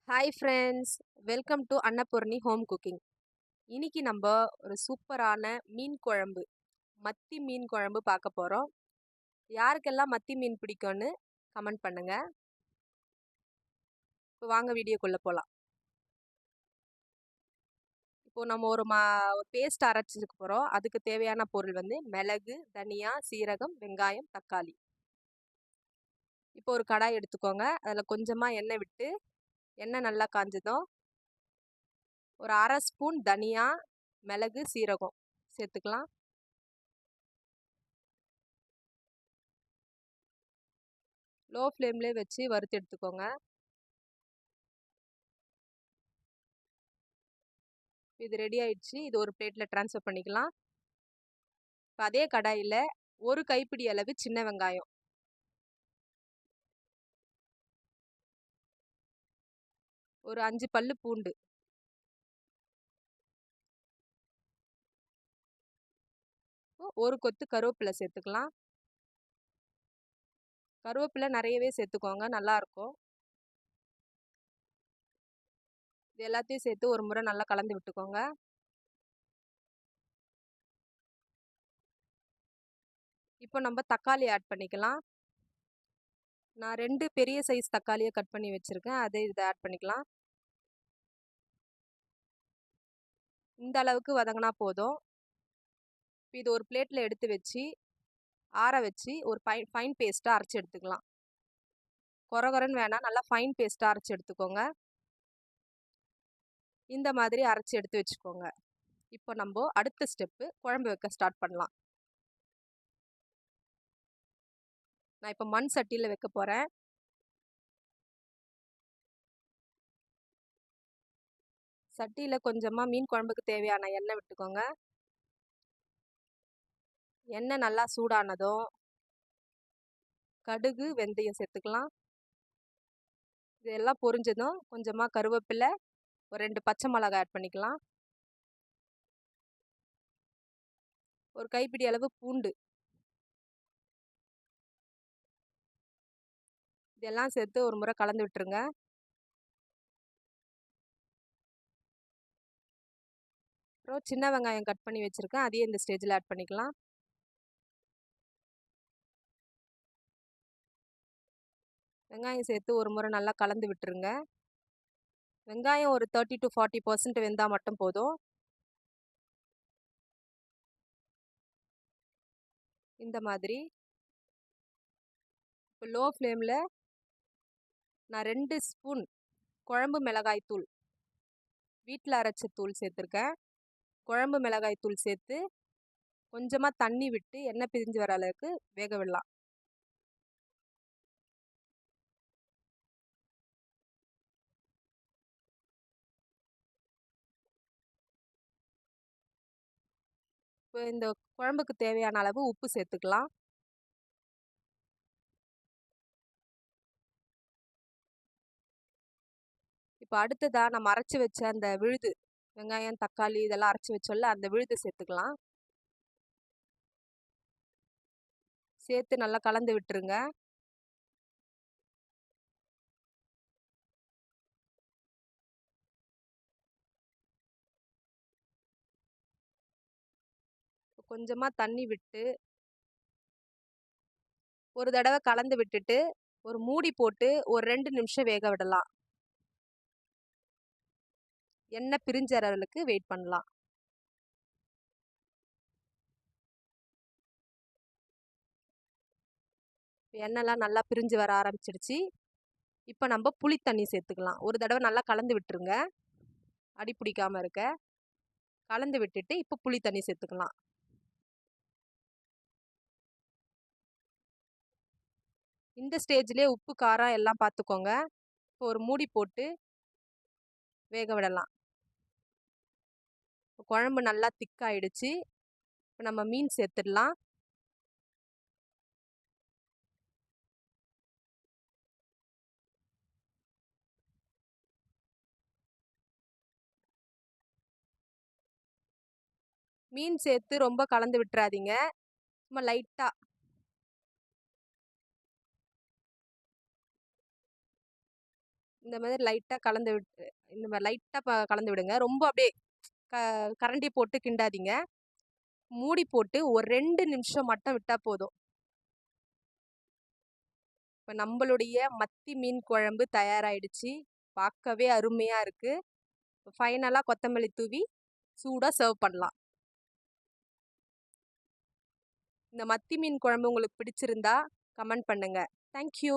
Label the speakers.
Speaker 1: Hi friends, welcome to Annapoorani home cooking. இன்னைக்கு நம்ம ஒரு சூப்பரான மீன் குழம்பு, மத்தி மீன் குழம்பு பார்க்க போகிறோம். யாருக்கெல்லாம் மத்தி மீன் பிடிக்கும்னு கமெண்ட் பண்ணுங்க. இப்போ வாங்க வீடியோக்குள்ளே போகலாம். இப்போ நம்ம ஒரு பேஸ்ட் அரைச்சிருக்க போகிறோம். அதுக்கு தேவையான பொருள் மிளகு, தனியா, சீரகம், வெங்காயம், தக்காளி. இப்போ ஒரு கடாய் எடுத்துக்கோங்க. அதில் கொஞ்சமாக எண்ணெய் விட்டு எண்ணெய் நல்லா காஞ்சதும் ஒரு அரை ஸ்பூன் தனியா, மிளகு, சீரகம் சேர்த்துக்கலாம். லோ ஃப்ளேம்லேயே வச்சு வறுத்து எடுத்துக்கோங்க. இது ரெடி ஆயிடுச்சு. இது ஒரு பிளேட்டில் ட்ரான்ஸ்ஃபர் பண்ணிக்கலாம். இப்போ அதே கடாயில் ஒரு கைப்பிடி அளவு சின்ன வெங்காயம், ஒரு 5 பல்லு பூண்டு, ஒரு கொத்து கருவேப்பிலை சேர்த்துக்கலாம். கருவேப்பிலை நிறையவே சேர்த்துக்கோங்க, நல்லாயிருக்கும். இது எல்லாத்தையும் சேர்த்து ஒரு முறை நல்லா கலந்து விட்டுக்கோங்க. இப்போ நம்ம தக்காளி ஆட் பண்ணிக்கலாம். நான் 2 பெரிய சைஸ் தக்காளியை கட் பண்ணி வச்சுருக்கேன். இதை ஆட் பண்ணிக்கலாம். இந்த அளவுக்கு வதங்கினா போதும். இது ஒரு பிளேட்டில் எடுத்து வச்சு ஆற வச்சு ஒரு ஃபைன் பேஸ்ட்டாக அரைச்சி எடுத்துக்கலாம். கொரகொரன்னு வேணாம், நல்லா ஃபைன் பேஸ்ட்டாக அரைச்சி எடுத்துக்கோங்க. இந்த மாதிரி அரைச்சி எடுத்து வச்சுக்கோங்க. இப்போ நம்ம அடுத்த ஸ்டெப்பு குழம்பு வைக்க ஸ்டார்ட் பண்ணலாம். நான் இப்போ மண் சட்டியில் வைக்க போகிறேன். சட்டியில் கொஞ்சமாக மீன் குழம்புக்கு தேவையான எண்ணெய் விட்டுக்கோங்க. எண்ணெய் நல்லா சூடானதும் கடுகு, வெந்தயம் சேர்த்துக்கலாம். இதெல்லாம் பொரிஞ்சதும் கொஞ்சமாக கருவேப்பிலை, ஒரு 2 பச்சை மிளகாய் ஆட் பண்ணிக்கலாம். ஒரு கைப்பிடி அளவு பூண்டு, இதெல்லாம் சேர்த்து ஒரு முறை கலந்து விட்டுருங்க. அப்புறம் சின்ன வெங்காயம் கட் பண்ணி வச்சுருக்கேன், அதையே இந்த ஸ்டேஜில் ஆட் பண்ணிக்கலாம். வெங்காயம் சேர்த்து ஒரு முறை நல்லா கலந்து விட்டுருங்க. வெங்காயம் ஒரு 30 to 40% வெந்தால் மட்டும் போதும். இந்த மாதிரி இப்போ லோ ஃப்ளேமில் நான் 2 ஸ்பூன் குழம்பு மிளகாய் தூள், வீட்டில் அரைச்ச தூள் சேர்த்துருக்கேன். குழம்பு மிளகாய் தூள் சேர்த்து கொஞ்சமாக தண்ணி விட்டு எண்ணெய் பிரிஞ்சு வர அளவுக்கு வேக விடலாம். இப்போ இந்த குழம்புக்கு தேவையான அளவு உப்பு சேர்த்துக்கலாம். இப்போ அடுத்ததாக நம்ம அரைச்சி வச்ச அந்த விழுது, வெங்காயம், தக்காளி இதெல்லாம் அரைச்சி வச்சோல்ல, அந்த விழுது சேர்த்துக்கலாம். சேர்த்து நல்லா கலந்து விட்டுருங்க. கொஞ்சமாக தண்ணி விட்டு ஒரு தடவை கலந்து விட்டுட்டு ஒரு மூடி போட்டு ஒரு 2 நிமிஷம் வேக விடலாம். எண்ணெய் பிரிஞ்சற அளவுக்கு வெயிட் பண்ணலாம். எண்ணெய்லாம் நல்லா பிரிஞ்சு வர ஆரம்பிச்சிடுச்சு. இப்போ நம்ம புளி தண்ணி சேர்த்துக்கலாம். ஒரு தடவை நல்லா கலந்து விட்டுருங்க, அடி பிடிக்காம இருக்க. கலந்து விட்டுட்டு இப்போ புளி தண்ணி சேர்த்துக்கலாம். இந்த ஸ்டேஜ்லேயே உப்பு, காரம் எல்லாம் பார்த்துக்கோங்க. இப்போ ஒரு மூடி போட்டு வேக விடலாம். குழம்பு நல்லா திக்காயிடுச்சு. இப்போ நம்ம மீன் சேர்த்துடலாம். மீன் சேர்த்து ரொம்ப கலந்து விட்டுறாதீங்க, சும்மா லைட்டாக இந்த மாதிரி லைட்டாக கலந்து விட்டு இந்த மாதிரி லைட்டாக கலந்து விடுங்க. ரொம்ப அப்படியே கரண்டி போட்டு கிண்டாதீங்க. மூடி போட்டு ஒரு 2 நிமிஷம் மட்டும் விட்டா போதும். இப்போ நம்மளுடைய மத்தி மீன் குழம்பு தயாராயிடுச்சு. பார்க்கவே அருமையா இருக்கு. ஃபைனலாக கொத்தமல்லி தூவி சூடாக சர்வ் பண்ணலாம். இந்த மத்தி மீன் குழம்பு உங்களுக்கு பிடிச்சிருந்தா கமெண்ட் பண்ணுங்க. தேங்க்யூ.